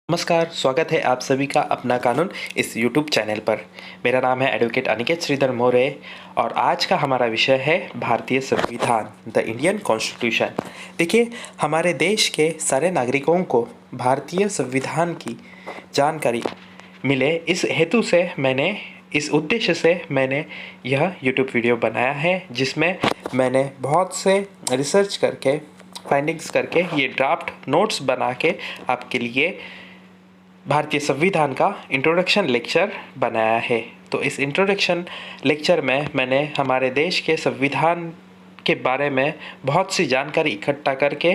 नमस्कार, स्वागत है आप सभी का अपना कानून इस YouTube चैनल पर। मेरा नाम है एडवोकेट अनिकेत श्रीधर मौर्य और आज का हमारा विषय है भारतीय संविधान, द इंडियन कॉन्स्टिट्यूशन। देखिए, हमारे देश के सारे नागरिकों को भारतीय संविधान की जानकारी मिले, इस उद्देश्य से मैंने यह YouTube वीडियो बनाया है, जिसमें मैंने बहुत से रिसर्च करके, फाइंडिंग्स करके, ये ड्राफ्ट नोट्स बना के आपके लिए भारतीय संविधान का इंट्रोडक्शन लेक्चर बनाया है। तो इस इंट्रोडक्शन लेक्चर में मैंने हमारे देश के संविधान के बारे में बहुत सी जानकारी इकट्ठा करके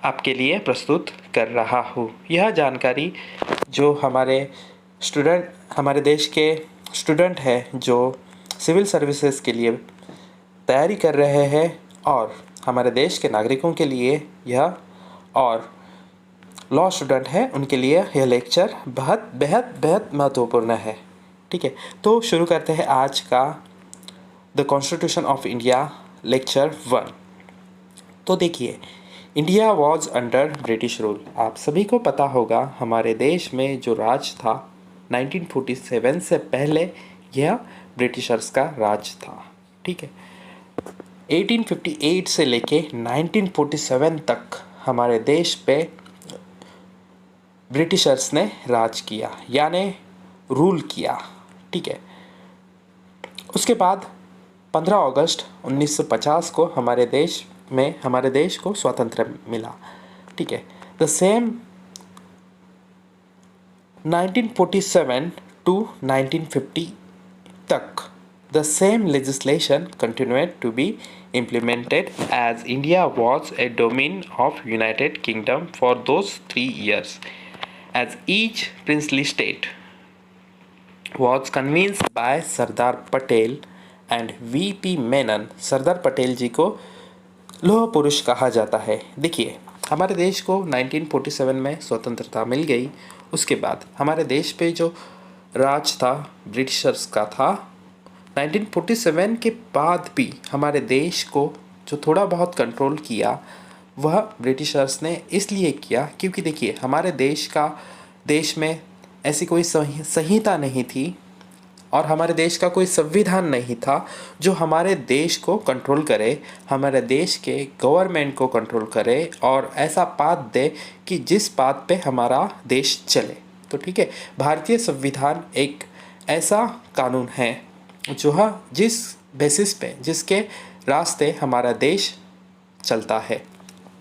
आपके लिए प्रस्तुत कर रहा हूँ। यह जानकारी जो हमारे देश के स्टूडेंट हैं जो सिविल सर्विसेज के लिए तैयारी कर रहे हैं और हमारे देश के नागरिकों के लिए यह और लॉ स्टूडेंट है उनके लिए यह लेक्चर बेहद महत्वपूर्ण है। ठीक है, तो शुरू करते हैं आज का the constitution of India lecture 1। तो देखिए, India was under British rule. आप सभी को पता होगा हमारे देश में जो राज था 1947 से पहले यह ब्रिटिशर्स का राज था। ठीक है, 1858 से लेके 1947 तक हमारे देश पे ब्रिटिशर्स ने राज किया, यानी रूल किया। ठीक है, उसके बाद 15 अगस्त 1950 को हमारे देश को स्वतंत्र मिला। ठीक है, द सेम 1947 टू 1950 तक the same legislation continued to be implemented as India was a domain of United Kingdom for those 3 years, as each princely state was convinced by Sardar Patel and V.P. Menon। Sardar Patel जी को लौह पुरुष कहा जाता है। देखिए, हमारे देश को 1947 में स्वतंत्रता मिल गई। उसके बाद हमारे देश पे जो राज था ब्रिटिशर्स का था। 1947 के बाद भी हमारे देश को जो थोड़ा बहुत कंट्रोल किया वह ब्रिटिशर्स ने इसलिए किया क्योंकि देखिए, हमारे देश में ऐसी कोई संहिता नहीं थी और हमारे देश का कोई संविधान नहीं था जो हमारे देश को कंट्रोल करे, हमारे देश के गवर्नमेंट को कंट्रोल करे और ऐसा पाथ दे कि जिस पाथ पे हमारा देश चले। तो ठीक है, भारतीय संविधान एक ऐसा कानून है जो जिस बेसिस पे, जिसके रास्ते हमारा देश चलता है।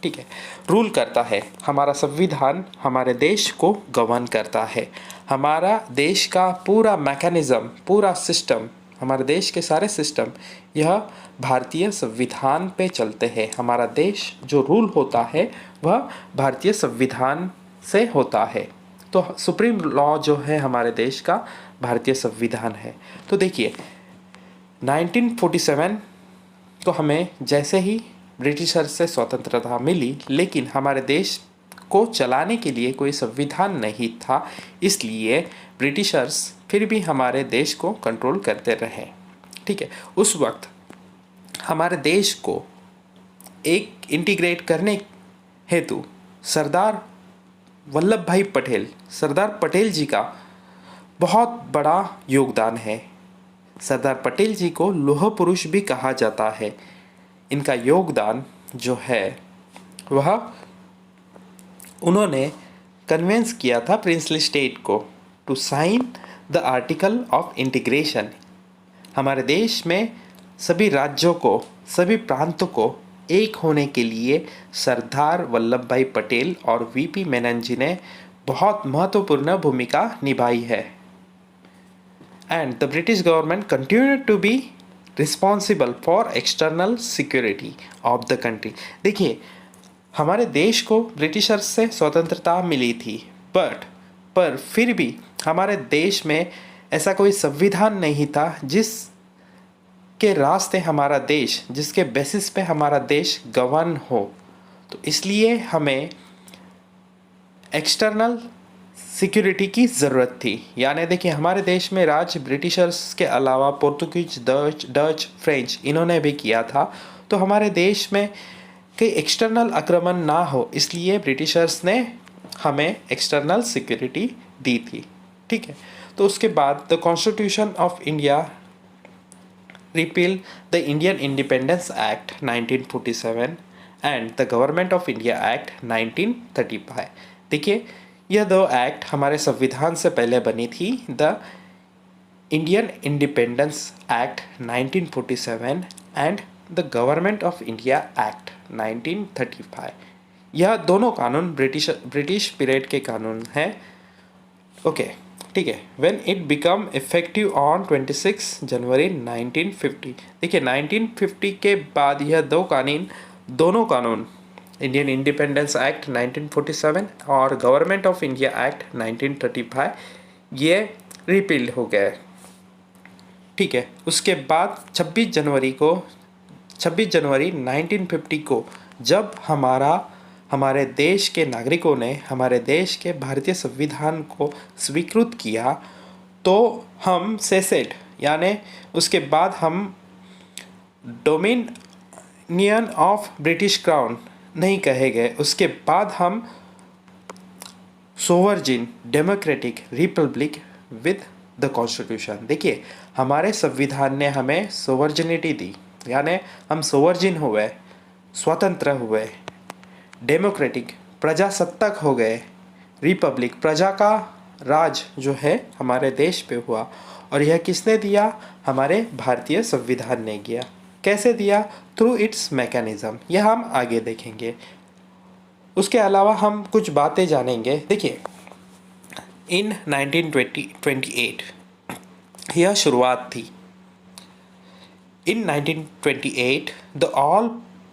ठीक है, रूल करता है। हमारा संविधान हमारे देश को गवर्न करता है। हमारा देश का पूरा मैकेनिज़्म, पूरा सिस्टम, हमारे देश के सारे सिस्टम यह भारतीय संविधान पे चलते हैं। हमारा देश जो रूल होता है वह भारतीय संविधान से होता है। तो सुप्रीम लॉ जो है हमारे देश का भारतीय संविधान है। तो देखिए, 1947 को हमें जैसे ही ब्रिटिशर से स्वतंत्रता मिली, लेकिन हमारे देश को चलाने के लिए कोई संविधान नहीं था, इसलिए ब्रिटिशर्स फिर भी हमारे देश को कंट्रोल करते रहे। ठीक है, उस वक्त हमारे देश को एक इंटीग्रेट करने हेतु सरदार पटेल जी का बहुत बड़ा योगदान है। सरदार पटेल जी को लौह पुरुष भी कहा जाता है। इनका योगदान जो है वह उन्होंने कन्विंस किया था प्रिंसली स्टेट को to sign the article of integration. हमारे देश में सभी राज्यों को, सभी प्रांतों को एक होने के लिए सरदार वल्लभ भाई पटेल और वीपी मेनन जी ने बहुत महत्वपूर्ण भूमिका निभाई है। And the British government continued to be responsible for external security of the country. देखिए, हमारे देश को ब्रिटिशर्स से स्वतंत्रता मिली थी, पर फिर भी हमारे देश में ऐसा कोई संविधान नहीं था जिसके रास्ते हमारा देश, जिसके बेसिस पे हमारा देश गवर्न हो। तो इसलिए हमें एक्सटर्नल सिक्योरिटी की ज़रूरत थी। यानी देखिए, हमारे देश में राज ब्रिटिशर्स के अलावा पोर्तुगीज, डच, फ्रेंच इन्होंने भी किया था। तो हमारे देश में कई एक्सटर्नल आक्रमण ना हो, इसलिए ब्रिटिशर्स ने हमें एक्सटर्नल सिक्योरिटी दी थी। ठीक है, तो उसके बाद the constitution of India repeal the Indian independence act 1947 and the government of India act 1935। देखिए, यह दो एक्ट हमारे संविधान से पहले बनी थी। The Indian independence act 1947 and the government of India act 1935। यह दोनों कानून ब्रिटिश पीरियड के कानून हैं। ओके, ठीक है। When it become effective on 26 January 1950। देखिए, 1950 के बाद यह दोनों कानून इंडियन इंडिपेंडेंस एक्ट 1947 और गवर्नमेंट ऑफ इंडिया एक्ट 1935 ये रिपील हो गए। ठीक है, उसके बाद 26 जनवरी 1950 को जब हमारे देश के नागरिकों ने हमारे देश के भारतीय संविधान को स्वीकृत किया, तो हम सेसेट यानी उसके बाद हम डोमिनियन ऑफ ब्रिटिश क्राउन नहीं कहे गए। उसके बाद हम sovereign democratic republic with the constitution. देखिए, हमारे संविधान ने हमें सोवर्जिनिटी दी, यानी हम सोवर्जिन हुए, स्वतंत्र हुए, डेमोक्रेटिक प्रजासत्ताक हो गए, रिपब्लिक प्रजा का राज जो है हमारे देश पे हुआ। और यह किसने दिया? हमारे भारतीय संविधान ने किया। कैसे दिया? Through it's mechanism. यह हम आगे देखेंगे। उसके अलावा हम कुछ बातें जानेंगे। देखिए, इन 1928 यह शुरुआत थी। In 1928, the All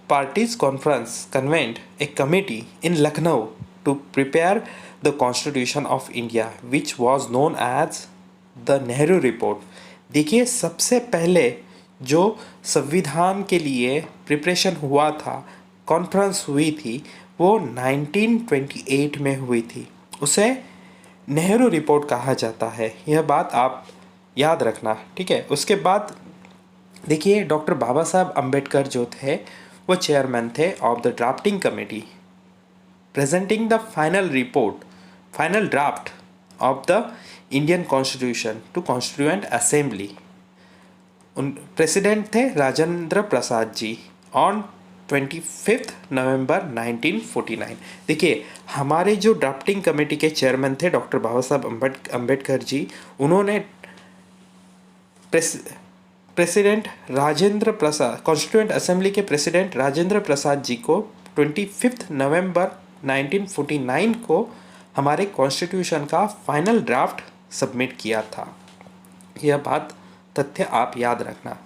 Parties Conference convened a committee in Lucknow to prepare the Constitution of India, which was known as the Nehru Report. देखिए, सबसे पहले जो संविधान के लिए प्रिपरेशन हुआ था, कॉन्फ्रेंस हुई थी, वो 1928 में हुई थी। उसे नेहरू रिपोर्ट कहा जाता है। यह बात आप याद रखना, ठीक है। उसके बाद देखिए, डॉक्टर बाबा साहब अम्बेडकर जो थे वो चेयरमैन थे of the drafting committee presenting the final draft of the Indian constitution to constituent assembly. उन प्रेसिडेंट थे राजेंद्र प्रसाद जी ऑन 25 नवंबर 1949। देखिए, हमारे जो ड्राफ्टिंग कमेटी के चेयरमैन थे डॉक्टर बाबा साहब अम्बेडकर जी, उन्होंने president Rajendra Prasad, constituent assembly के प्रेसिडेंट राजेंद्र प्रसाद जी को 25 नवंबर 1949 को हमारे कॉन्स्टिट्यूशन का फाइनल ड्राफ्ट सबमिट किया था। यह बात तथ्य आप याद रखना,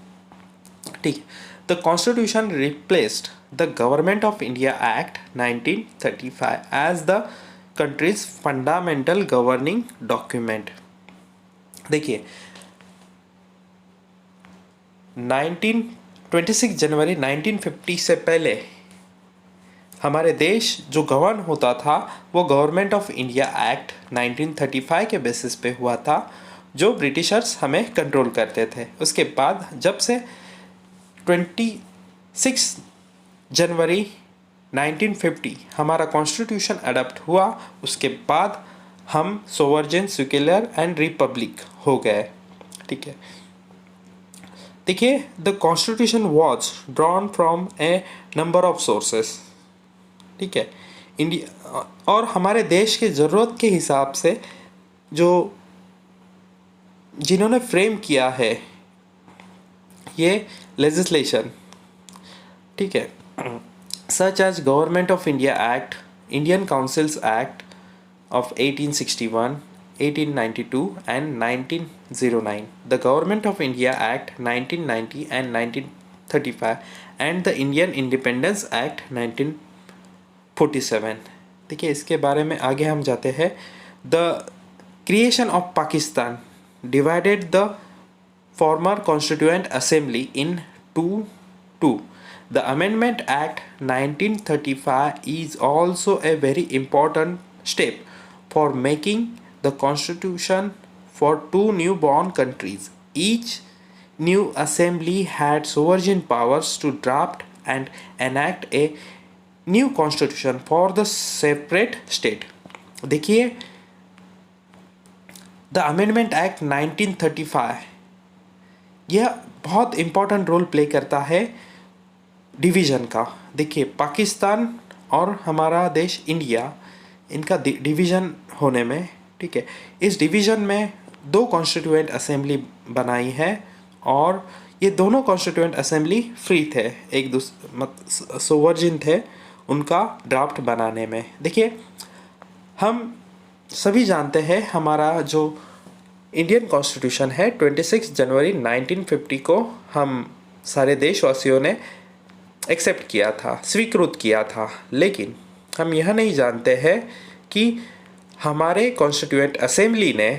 ठीक है। The constitution replaced the government of India act 1935 as the country's fundamental governing document. देखिए, 26 जनवरी 1950 से पहले हमारे देश जो गवर्न होता था वो गवर्नमेंट ऑफ इंडिया एक्ट 1935 के बेसिस पे हुआ था, जो ब्रिटिशर्स हमें कंट्रोल करते थे। उसके बाद जब से 26 जनवरी 1950 हमारा कॉन्स्टिट्यूशन अडॉप्ट हुआ, उसके बाद हम सोवर्जिन, सेक्युलर एंड रिपब्लिक हो गए, ठीक है। देखिए, the constitution was drawn from A number of sources, ठीक है। इंडिया और हमारे देश के ज़रूरत के हिसाब से जिन्होंने फ्रेम किया है ये लेजिस्लेशन, ठीक है, such as government of India act, Indian councils act of 1861, 1892 and 1909, the Government of India Act 1990 and 1935 and the Indian Independence Act 1947। देखिए, इसके बारे में आगे हम जाते हैं। The creation of Pakistan divided the former Constituent Assembly in two. The Amendment Act 1935 is also a very important step for making the constitution for two newborn countries. Each new assembly had sovereign powers to draft and enact a new constitution for the separate state. देखिए, the amendment act 1935 यह बहुत important role play करता है division का। देखिए, पाकिस्तान और हमारा देश इंडिया, इनका डिवीज़न होने में, ठीक है, इस डिवीज़न में दो कॉन्स्टिट्यूएंट असेंबली बनाई है और ये दोनों कॉन्स्टिट्यूएंट असेंबली फ्री थे, एक दूसरे सोवर्जिन थे उनका ड्राफ्ट बनाने में। देखिए, हम सभी जानते हैं हमारा जो इंडियन कॉन्स्टिट्यूशन है 26 जनवरी 1950 को हम सारे देशवासियों ने एक्सेप्ट किया था, स्वीकृत किया था। लेकिन हम यह नहीं जानते हैं कि हमारे कॉन्स्टिट्यूएंट असेंबली ने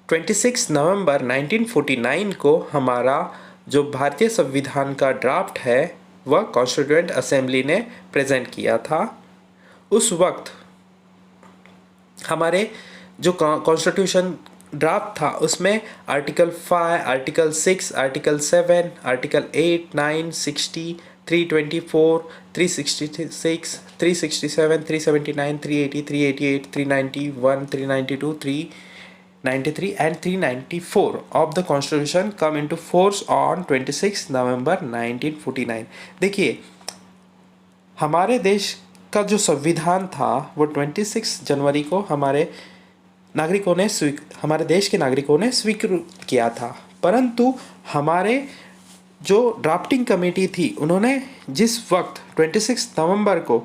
26 नवंबर 1949 को हमारा जो भारतीय संविधान का ड्राफ्ट है वह कॉन्स्टिट्यूएंट असेंबली ने प्रेजेंट किया था। उस वक्त हमारे जो कॉन्स्टिट्यूशन ड्राफ्ट था उसमें article 5, article 6, article 7, article 8, 9, 60, 324, 366, 367, 379, 380, 388, 391, 392, 393 and 394 of the constitution come into force on 26 November 1949। देखिए, हमारे देश का जो संविधान था वो 26 जनवरी को हमारे देश के नागरिकों ने स्वीकृत किया था। परंतु हमारे जो ड्राफ्टिंग कमेटी थी उन्होंने जिस वक्त 26 नवंबर को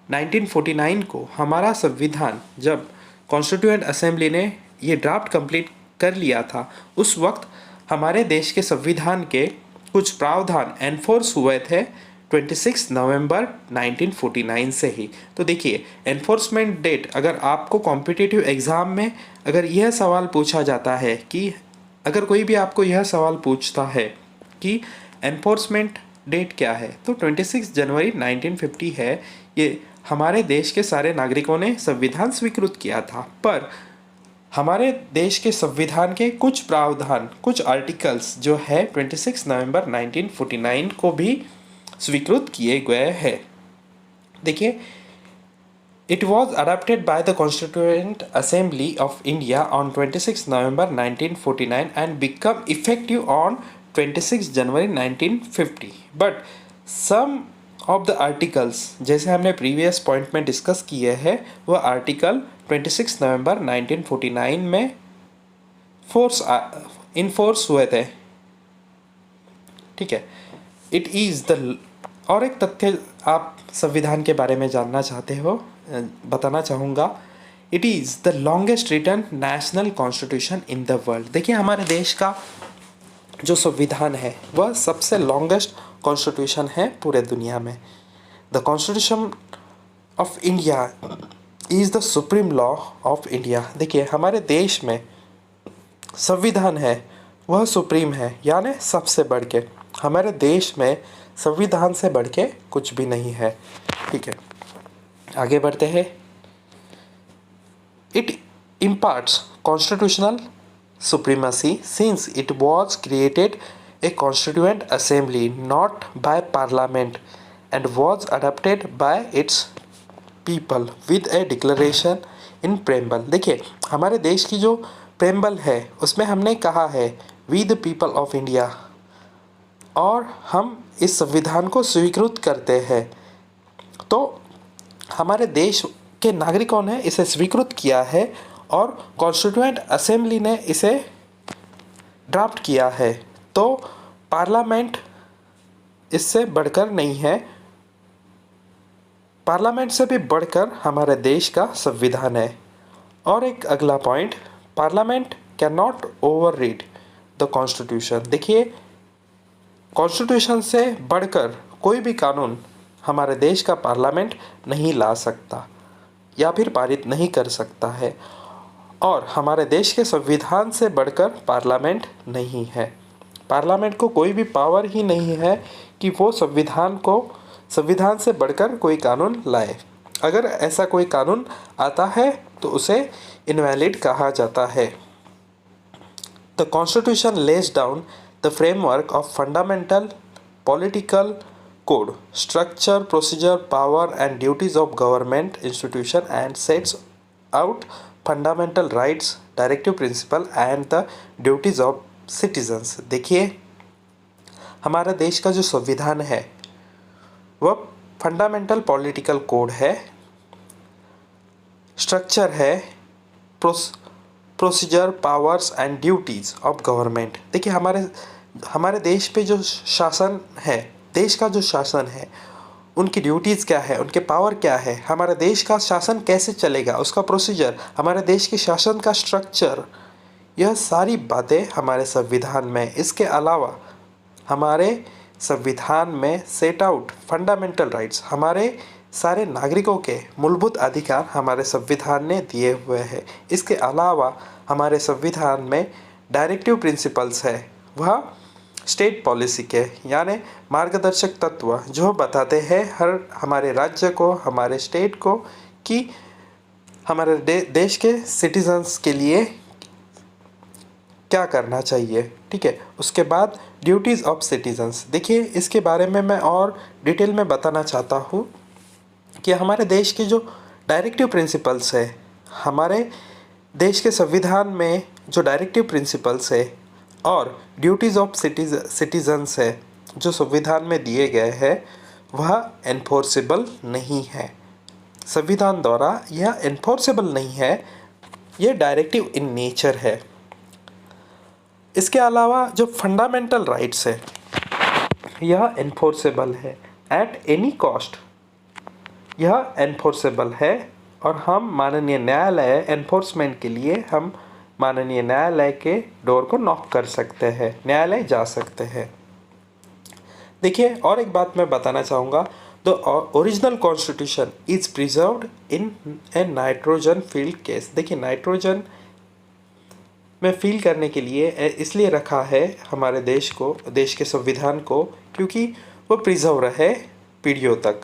1949 को हमारा संविधान, जब कॉन्स्टिट्यूएंट असेंबली ने ये ड्राफ्ट कंप्लीट कर लिया था, उस वक्त हमारे देश के संविधान के कुछ प्रावधान एनफोर्स हुए थे 26 नवंबर 1949 से ही। तो देखिए, एनफोर्समेंट डेट, अगर आपको कॉम्पिटिटिव एग्ज़ाम में अगर यह सवाल पूछा जाता है कि अगर कोई भी आपको यह सवाल पूछता है कि एनफोर्समेंट डेट क्या है, तो 26 जनवरी 1950 है। ये हमारे देश के सारे नागरिकों ने संविधान स्वीकृत किया था, पर हमारे देश के संविधान के कुछ प्रावधान, कुछ आर्टिकल्स जो है 26 नवंबर 1949 को भी स्वीकृत किए गए हैं। देखिए, it was adopted by the constituent assembly of India on 26 November 1949 and become effective on 26 January 1950। But some of the articles, जैसे हमने प्रीवियस पॉइंट में डिस्कस किए हैं, वह आर्टिकल 26 नवंबर 1949 में इनफोर्स हुए थे, ठीक है। इट इज़ द, और एक तथ्य आप संविधान के बारे में जानना चाहते हो, बताना चाहूँगा, it is the longest written national constitution in the world. देखिए, हमारे देश का जो संविधान है वह सबसे लॉन्गेस्ट कॉन्स्टिट्यूशन है पूरे दुनिया में। The constitution of India is the supreme law of India. देखिए, हमारे देश में संविधान है वह सुप्रीम है, यानी सबसे बढ़ के। हमारे देश में संविधान से बढ़ के कुछ भी नहीं है, ठीक है। आगे बढ़ते हैं। It imparts constitutional supremacy since it was created a constituent assembly not by parliament and was adopted by its people with a declaration in preamble। देखिए, हमारे देश की जो प्रेम्बल है उसमें हमने कहा है we the people of India, और हम इस संविधान को स्वीकृत करते हैं। तो हमारे देश के नागरिकों ने इसे स्वीकृत किया है और कॉन्स्टिट्यूएंट असेंबली ने इसे ड्राफ्ट किया है। तो पार्लियामेंट इससे बढ़कर नहीं है, पार्लियामेंट से भी बढ़कर हमारे देश का संविधान है। और एक अगला point, parliament can not overread the constitution. देखिए, कॉन्स्टिट्यूशन से बढ़कर कोई भी कानून हमारे देश का पार्लियामेंट नहीं ला सकता या फिर पारित नहीं कर सकता है, और हमारे देश के संविधान से बढ़कर पार्लियामेंट नहीं है। पार्लियामेंट को कोई भी पावर ही नहीं है कि वो संविधान से बढ़कर कोई कानून लाए। अगर ऐसा कोई कानून आता है तो उसे इनवैलिड कहा जाता है। The constitution lays down the framework of fundamental political code structure, procedure, power and duties of government institution and sets out fundamental rights, directive principle and the duties of citizens। देखिए हमारा देश का जो संविधान है वह फंडामेंटल पॉलिटिकल कोड है, structure है, procedure, powers and duties of government. देखिए हमारे देश पे जो शासन है, देश का जो शासन है, उनकी ड्यूटीज़ क्या है, उनके पावर क्या है, हमारे देश का शासन कैसे चलेगा, उसका प्रोसीजर, हमारे देश के शासन का स्ट्रक्चर, यह सारी बातें हमारे संविधान में। इसके अलावा हमारे संविधान में सेट आउट फंडामेंटल राइट्स, हमारे सारे नागरिकों के मूलभूत अधिकार हमारे संविधान ने दिए हुए हैं। इसके अलावा हमारे संविधान में डायरेक्टिव प्रिंसिपल्स है, वह स्टेट पॉलिसी के यानी मार्गदर्शक तत्व जो बताते हैं हमारे राज्य को, हमारे स्टेट को कि हमारे देश के सिटीजन्स के लिए क्या करना चाहिए। ठीक है, उसके बाद ड्यूटीज़ ऑफ सिटीजन्स। देखिए इसके बारे में मैं और डिटेल में बताना चाहता हूँ कि हमारे देश के जो डायरेक्टिव प्रिंसिपल्स है, हमारे देश के संविधान में जो डायरेक्टिव प्रिंसिपल्स है और ड्यूटीज़ ऑफ सिटीजन्स है जो संविधान में दिए गए हैं, वह एनफोर्सेबल नहीं है। संविधान द्वारा यह एनफोर्सेबल नहीं है, यह डायरेक्टिव इन नेचर है। इसके अलावा जो फंडामेंटल राइट्स है यह एनफोर्सेबल है एट एनी कॉस्ट, यह एनफोर्सेबल है और हम माननीय न्यायालय एनफोर्समेंट के लिए हम माननीय न्यायालय के डोर को नॉक कर सकते हैं, न्यायालय जा सकते हैं। देखिए और एक बात मैं बताना चाहूँगा, the original constitution is preserved in A nitrogen field case. देखिए नाइट्रोजन में फील करने के लिए इसलिए रखा है हमारे देश को, देश के संविधान को, क्योंकि वो प्रिजर्व रहे पीढ़ियों तक।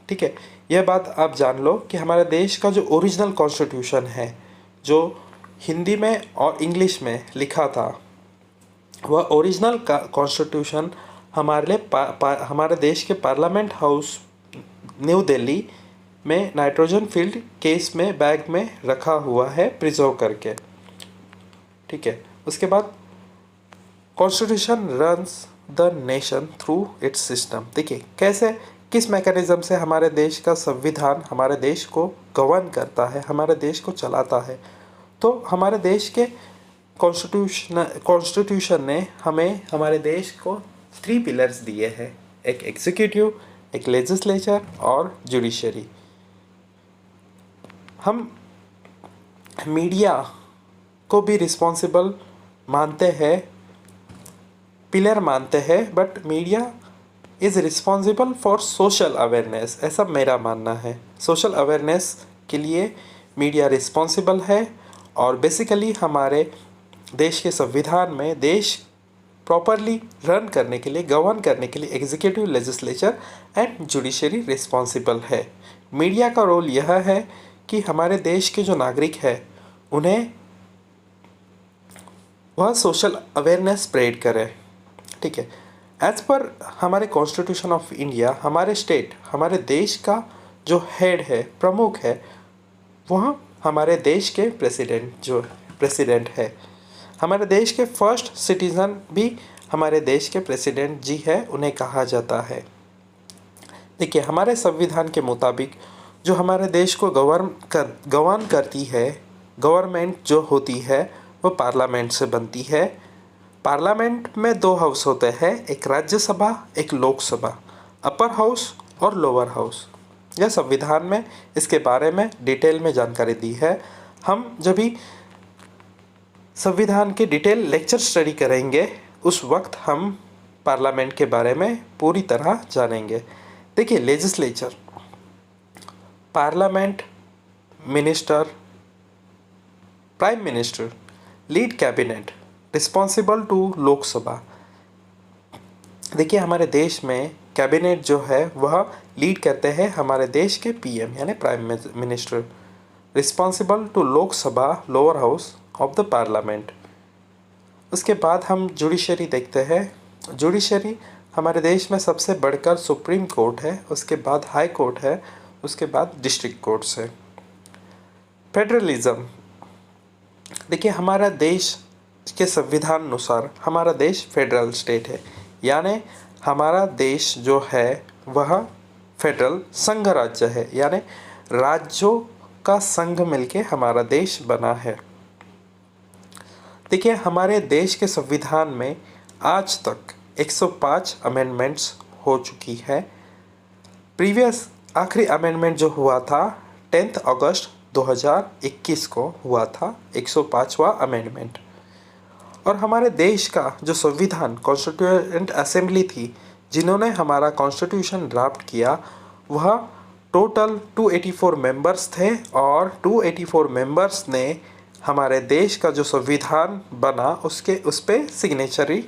ठीक है, यह बात आप जान लो कि हमारे देश का जो ओरिजिनल कॉन्स्टिट्यूशन है, जो हिंदी में और इंग्लिश में लिखा था, वह ओरिजिनल कॉन्स्टिट्यूशन हमारे लिए हमारे देश के पार्लियामेंट हाउस न्यू दिल्ली में नाइट्रोजन फील्ड केस में बैग में रखा हुआ है प्रिजर्व करके। ठीक है, उसके बाद constitution runs the nation through it's system. देखिए कैसे, किस मैकेनिज्म से हमारे देश का संविधान हमारे देश को गवर्न करता है, हमारे देश को चलाता है। तो हमारे देश के कॉन्स्टिट्यूशन ने हमें हमारे देश को 3 पिलर्स दिए हैं, एक एग्जीक्यूटिव, एक लेजिस्लेचर और जुडिशरी। हम मीडिया को भी रिस्पॉन्सिबल मानते हैं, पिलर मानते हैं, but media is responsible for social awareness, ऐसा मेरा मानना है। सोशल अवेयरनेस के लिए मीडिया रिस्पॉन्सिबल है और बेसिकली हमारे देश के संविधान में देश प्रॉपरली रन करने के लिए, गवर्न करने के लिए executive, legislature and judiciary responsible है। मीडिया का रोल यह है कि हमारे देश के जो नागरिक हैं उन्हें वह सोशल अवेयरनेस स्प्रेड करे। ठीक है, एज पर हमारे कॉन्स्टिट्यूशन ऑफ इंडिया, हमारे स्टेट, हमारे देश का जो हेड है, प्रमुख है, वह हमारे देश के प्रेसिडेंट है। हमारे देश के फर्स्ट सिटीज़न भी हमारे देश के प्रेसिडेंट जी है, उन्हें कहा जाता है। देखिए हमारे संविधान के मुताबिक जो हमारे देश को गवर्न करती है, गवर्नमेंट जो होती है वो पार्लियामेंट से बनती है। पार्लियामेंट में 2 हाउस होते हैं, एक राज्यसभा, एक लोकसभा, अपर हाउस और लोअर हाउस। यह संविधान में इसके बारे में डिटेल में जानकारी दी है। हम जब भी संविधान के डिटेल लेक्चर स्टडी करेंगे उस वक्त हम पार्लियामेंट के बारे में पूरी तरह जानेंगे। देखिए legislature, parliament, minister, prime minister, lead cabinet, responsible to Lok Sabha. देखिए हमारे देश में कैबिनेट जो है वह लीड करते हैं हमारे देश के पीएम यानी prime minister, responsible to Lok Sabha, lower house of the parliament. उसके बाद हम जुडिशरी देखते हैं। जुडिशरी हमारे देश में सबसे बढ़कर सुप्रीम कोर्ट है, उसके बाद हाई कोर्ट है, उसके बाद डिस्ट्रिक्ट कोर्ट्स है। फेडरलिज्म, देखिए हमारा देश के संविधान अनुसार हमारा देश फेडरल स्टेट है, यानी हमारा देश जो है वह फेडरल संघ राज्य है, यानी राज्यों का संघ मिलके हमारा देश बना है। देखिए हमारे देश के संविधान में आज तक 105 अमेंडमेंट्स हो चुकी है। प्रीवियस आखिरी अमेंडमेंट जो हुआ था 10 अगस्त 2021 को हुआ था, 105वां अमेंडमेंट। और हमारे देश का जो संविधान कॉन्स्टिट्यूएंट असेंबली थी जिन्होंने हमारा कॉन्स्टिट्यूशन ड्राफ्ट किया, वह टोटल 284 मेंबर्स थे और 284 मेंबर्स ने हमारे देश का जो संविधान बना उस पर सिग्नेचरी